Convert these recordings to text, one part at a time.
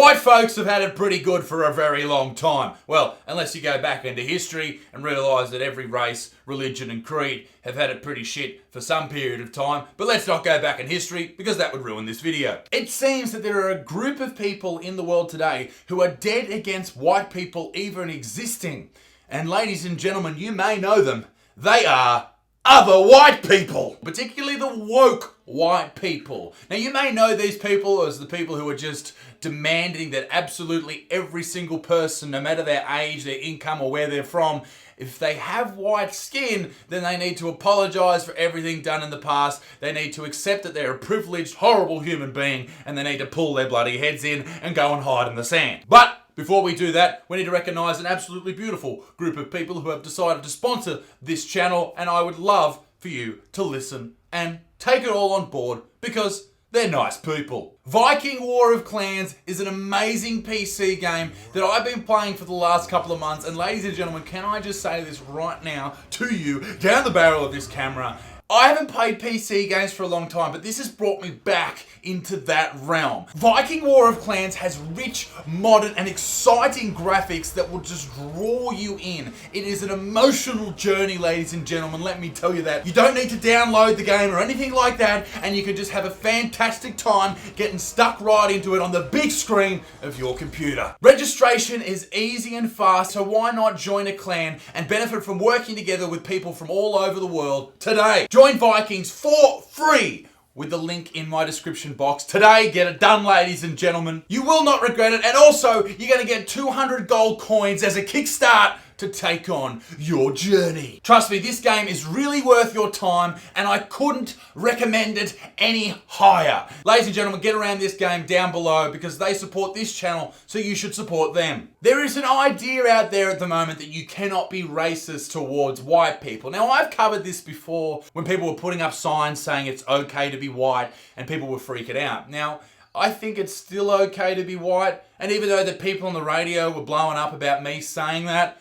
White folks have had it pretty good for a very long time. Well, unless you go back into history and realise that every race, religion and creed have had it pretty shit for some period of time. But let's not go back in history because that would ruin this video. It seems that there are a group of people in the world today who are dead against white people even existing. And ladies and gentlemen, you may know them. They are other white people, particularly the woke white people. Now you may know these people as the people who are just demanding that absolutely every single person, no matter their age, their income or where they're from, if they have white skin, then they need to apologise for everything done in the past. They need to accept that they're a privileged, horrible human being, and they need to pull their bloody heads in and go and hide in the sand. But before we do that, we need to recognise an absolutely beautiful group of people who have decided to sponsor this channel, and I would love for you to listen and take it all on board because they're nice people. Viking War of Clans is an amazing PC game that I've been playing for the last couple of months, and ladies and gentlemen, can I just say this right now to you, down the barrel of this camera, I haven't played PC games for a long time, but this has brought me back into that realm. Viking War of Clans has rich, modern, and exciting graphics that will just draw you in. It is an emotional journey, ladies and gentlemen, let me tell you that. You don't need to download the game or anything like that, and you can just have a fantastic time getting stuck right into it on the big screen of your computer. Registration is easy and fast, so why not join a clan and benefit from working together with people from all over the world today? Join Vikings for free with the link in my description box. Today, get it done, ladies and gentlemen. You will not regret it, and also, you're going to get 200 gold coins as a kickstart to take on your journey. Trust me, this game is really worth your time, and I couldn't recommend it any higher. Ladies and gentlemen, get around this game down below because they support this channel, so you should support them. There is an idea out there at the moment that you cannot be racist towards white people. Now, I've covered this before when people were putting up signs saying it's okay to be white and people were freaking out. Now, I think it's still okay to be white, and even though the people on the radio were blowing up about me saying that,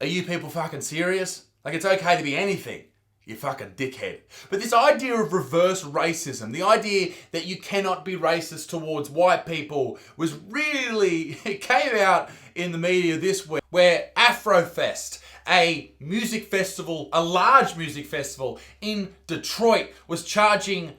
are you people fucking serious? Like, it's okay to be anything, you fucking dickhead. But this idea of reverse racism, the idea that you cannot be racist towards white people was really, it came out in the media this week where Afrofest, a music festival, a large music festival in Detroit, was charging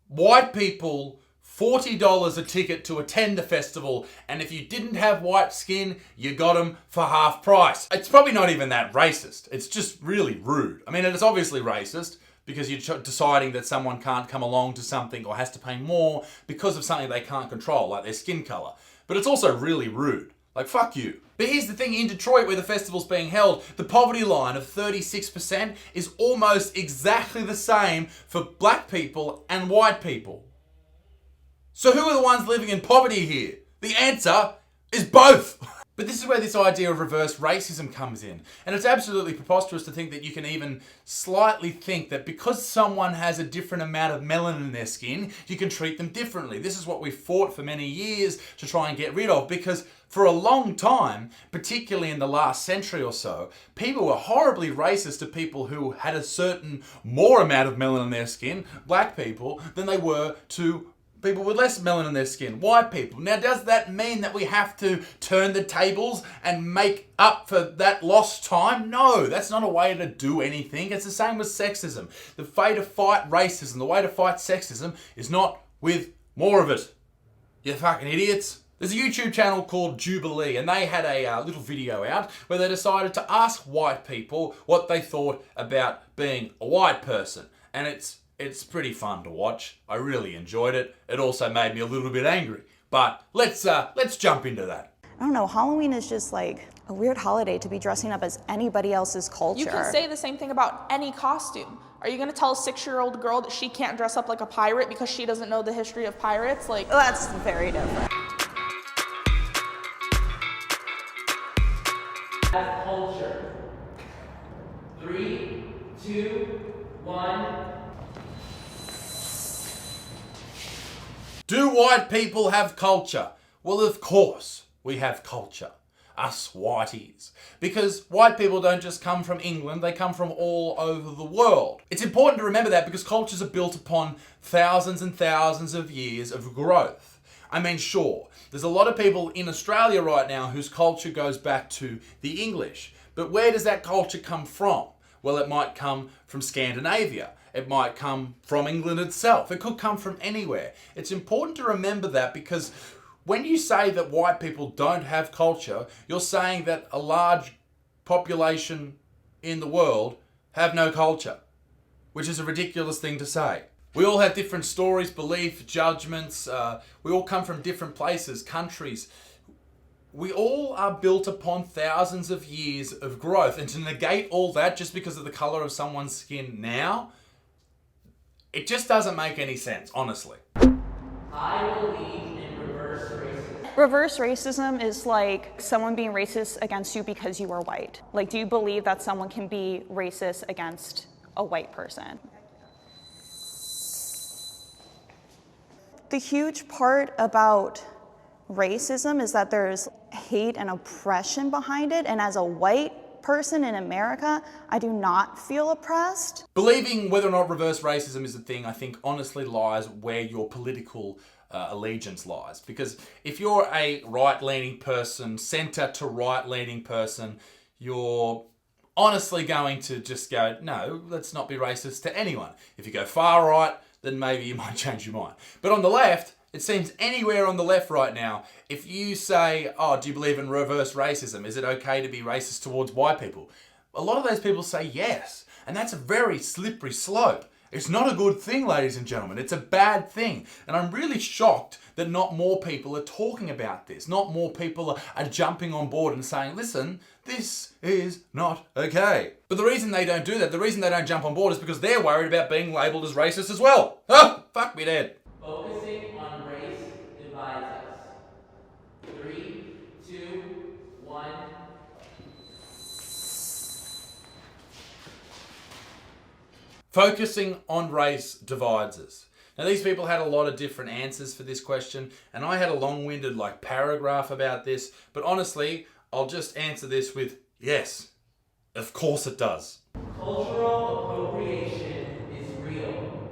white people $40 a ticket to attend the festival, and if you didn't have white skin, you got them for half price. It's probably not even that racist. It's just really rude. I mean, it's obviously racist because you're deciding that someone can't come along to something or has to pay more because of something they can't control, like their skin color. But it's also really rude. Like, fuck you. But here's the thing, in Detroit where the festival's being held, the poverty line of 36% is almost exactly the same for black people and white people. So who are the ones living in poverty here? The answer is both. But this is where this idea of reverse racism comes in. And it's absolutely preposterous to think that you can even slightly think that because someone has a different amount of melanin in their skin, you can treat them differently. This is what we fought for many years to try and get rid of, because for a long time, particularly in the last century or so, people were horribly racist to people who had a certain more amount of melanin in their skin, black people, than they were to people with less melanin in their skin, white people. Now, does that mean that we have to turn the tables and make up for that lost time? No, that's not a way to do anything. It's the same with sexism. The way to fight racism, the way to fight sexism is not with more of it. You fucking idiots. There's a YouTube channel called Jubilee, and they had a little video out where they decided to ask white people what they thought about being a white person. And it's pretty fun to watch. I really enjoyed it. It also made me a little bit angry. But let's jump into that. I don't know, Halloween is just like a weird holiday to be dressing up as anybody else's culture. You can say the same thing about any costume. Are you gonna tell a 6-year-old girl that she can't dress up like a pirate because she doesn't know the history of pirates? Like, that's very different. Culture. 3, 2, 1. Do white people have culture? Well, of course we have culture. Us whiteys. Because white people don't just come from England, they come from all over the world. It's important to remember that because cultures are built upon thousands and thousands of years of growth. I mean, sure, there's a lot of people in Australia right now whose culture goes back to the English. But where does that culture come from? Well, it might come from Scandinavia. It might come from England itself. It could come from anywhere. It's important to remember that, because when you say that white people don't have culture, you're saying that a large population in the world have no culture, which is a ridiculous thing to say. We all have different stories, beliefs, judgments. We all come from different places, countries. We all are built upon thousands of years of growth. And to negate all that just because of the color of someone's skin now, it just doesn't make any sense, honestly. I believe in reverse racism. Reverse racism is like someone being racist against you because you are white. Like, do you believe that someone can be racist against a white person? The huge part about racism is that there's hate and oppression behind it, and as a white person in America, I do not feel oppressed. Believing whether or not reverse racism is a thing, I think honestly lies where your political allegiance lies. Because if you're a right-leaning person, centre to right-leaning person, you're honestly going to just go, no, let's not be racist to anyone. If you go far right, then maybe you might change your mind. But on the left, it seems anywhere on the left right now, if you say, oh, do you believe in reverse racism? Is it okay to be racist towards white people? A lot of those people say yes. And that's a very slippery slope. It's not a good thing, ladies and gentlemen. It's a bad thing. And I'm really shocked that not more people are talking about this. Not more people are jumping on board and saying, listen, this is not okay. But the reason they don't do that, the reason they don't jump on board is because they're worried about being labelled as racist as well. Oh, fuck me dead. Focusing on race divides us. 3, 2, 1. Focusing on race divides us. Now, these people had a lot of different answers for this question, and I had a long-winded paragraph about this, but honestly, I'll just answer this with yes, of course it does. Cultural appropriation is real.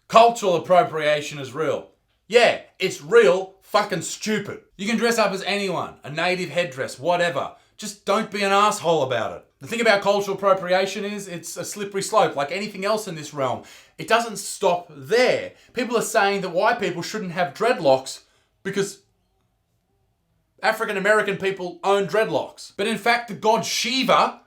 Cultural appropriation is real. Yeah, it's real fucking stupid. You can dress up as anyone, a native headdress, whatever. Just don't be an asshole about it. The thing about cultural appropriation is it's a slippery slope, like anything else in this realm. It doesn't stop there. People are saying that white people shouldn't have dreadlocks because African American people own dreadlocks. But in fact, the god Shiva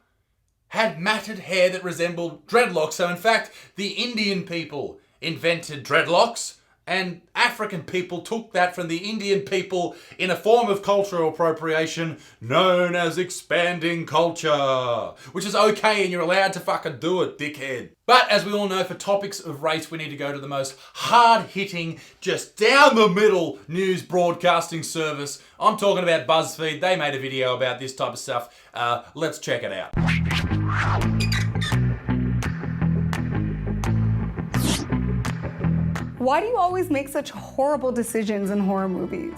had matted hair that resembled dreadlocks. So in fact, the Indian people invented dreadlocks, and African people took that from the Indian people in a form of cultural appropriation known as expanding culture. Which is okay, and you're allowed to fucking do it, dickhead. But as we all know, for topics of race, we need to go to the most hard-hitting, just down-the-middle news broadcasting service. I'm talking about BuzzFeed. They made a video about this type of stuff. Let's check it out. Why do you always make such horrible decisions in horror movies?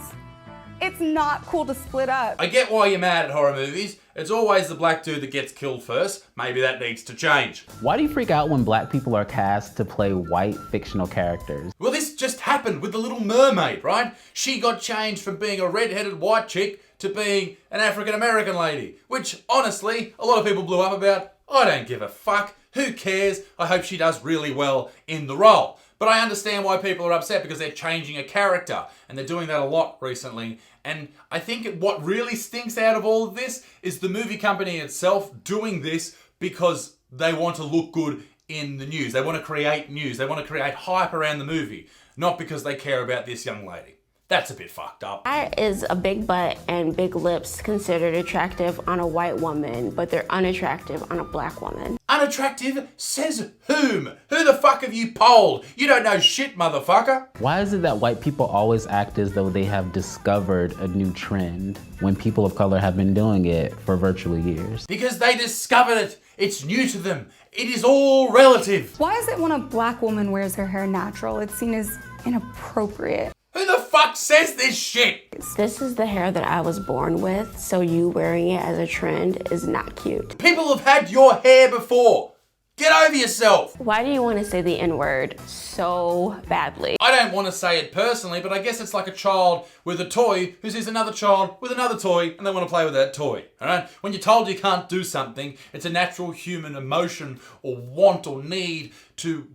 It's not cool to split up. I get why you're mad at horror movies. It's always the black dude that gets killed first. Maybe that needs to change. Why do you freak out when black people are cast to play white fictional characters? Well, this just happened with The Little Mermaid, right? She got changed from being a red-headed white chick to being an African-American lady, which, honestly, a lot of people blew up about. I don't give a fuck. Who cares? I hope she does really well in the role. But I understand why people are upset, because they're changing a character, and they're doing that a lot recently. And I think what really stinks out of all of this is the movie company itself doing this because they want to look good in the news. They want to create news. They want to create hype around the movie, not because they care about this young lady. That's a bit fucked up. Why is a big butt and big lips considered attractive on a white woman, but they're unattractive on a black woman? Unattractive? Says whom? Who the fuck have you polled? You don't know shit, motherfucker. Why is it that white people always act as though they have discovered a new trend when people of color have been doing it for virtually years? Because they discovered it. It's new to them. It is all relative. Why is it when a black woman wears her hair natural, it's seen as inappropriate? Who the fuck says this shit? This is the hair that I was born with, so you wearing it as a trend is not cute. People have had your hair before. Get over yourself! Why do you want to say the N-word so badly? I don't want to say it personally, but I guess it's like a child with a toy who sees another child with another toy and they want to play with that toy, alright? When you're told you can't do something, it's a natural human emotion or want or need to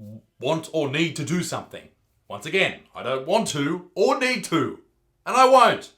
do something. Once again, I don't want to or need to, and I won't.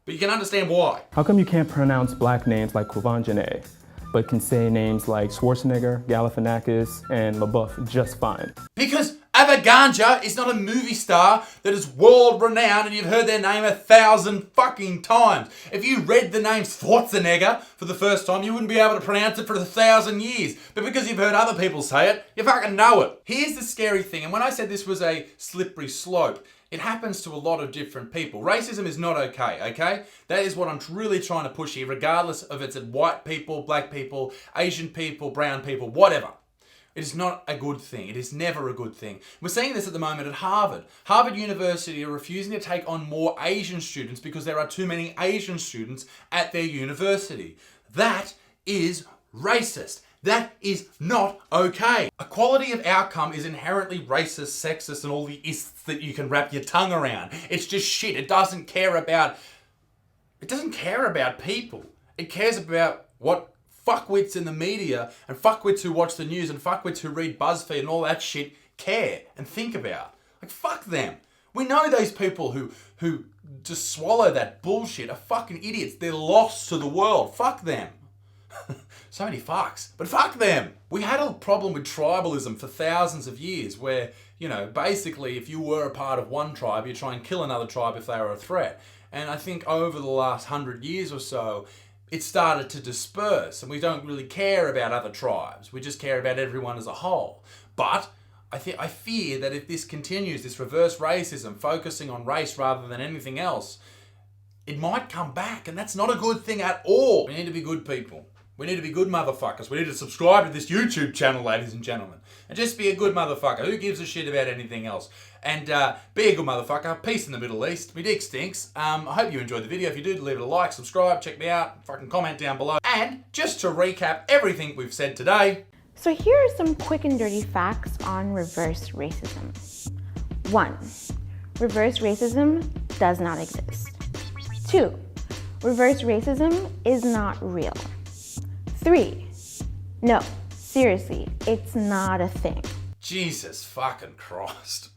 But you can understand why. How come you can't pronounce black names like Kuvanjane, but can say names like Schwarzenegger, Galifianakis, and LaBeouf just fine? Because Ava Ganja is not a movie star that is world renowned and you've heard their name 1,000 fucking times. If you read the name Schwarzenegger for the first time, you wouldn't be able to pronounce it for 1,000 years. But because you've heard other people say it, you fucking know it. Here's the scary thing, and when I said this was a slippery slope, it happens to a lot of different people. Racism is not okay? That is what I'm really trying to push here, regardless of it's white people, black people, Asian people, brown people, whatever. It is not a good thing. It is never a good thing. We're seeing this at the moment at Harvard. Harvard University are refusing to take on more Asian students because there are too many Asian students at their university. That is racist. That is not okay. Equality of outcome is inherently racist, sexist, and all the ists that you can wrap your tongue around. It's just shit. It doesn't care about people. It cares about what fuckwits in the media and fuckwits who watch the news and fuckwits who read BuzzFeed and all that shit care and think about. Like, fuck them. We know those people who just swallow that bullshit are fucking idiots. They're lost to the world. Fuck them. So many fucks, but fuck them. We had a problem with tribalism for thousands of years where, basically if you were a part of one tribe, you try and kill another tribe if they were a threat. And I think over the last 100 years or so, it started to disperse and we don't really care about other tribes. We just care about everyone as a whole. But I fear that if this continues, this reverse racism, focusing on race rather than anything else, it might come back, and that's not a good thing at all. We need to be good people. We need to be good motherfuckers. We need to subscribe to this YouTube channel, ladies and gentlemen. And just be a good motherfucker. Who gives a shit about anything else? And be a good motherfucker. Peace in the Middle East. My dick stinks. I hope you enjoyed the video. If you did, leave it a like, subscribe, check me out, fucking comment down below. And just to recap everything we've said today. So here are some quick and dirty facts on reverse racism. 1. Reverse racism does not exist. 2. Reverse racism is not real. 3. No, seriously, it's not a thing. Jesus fucking Christ.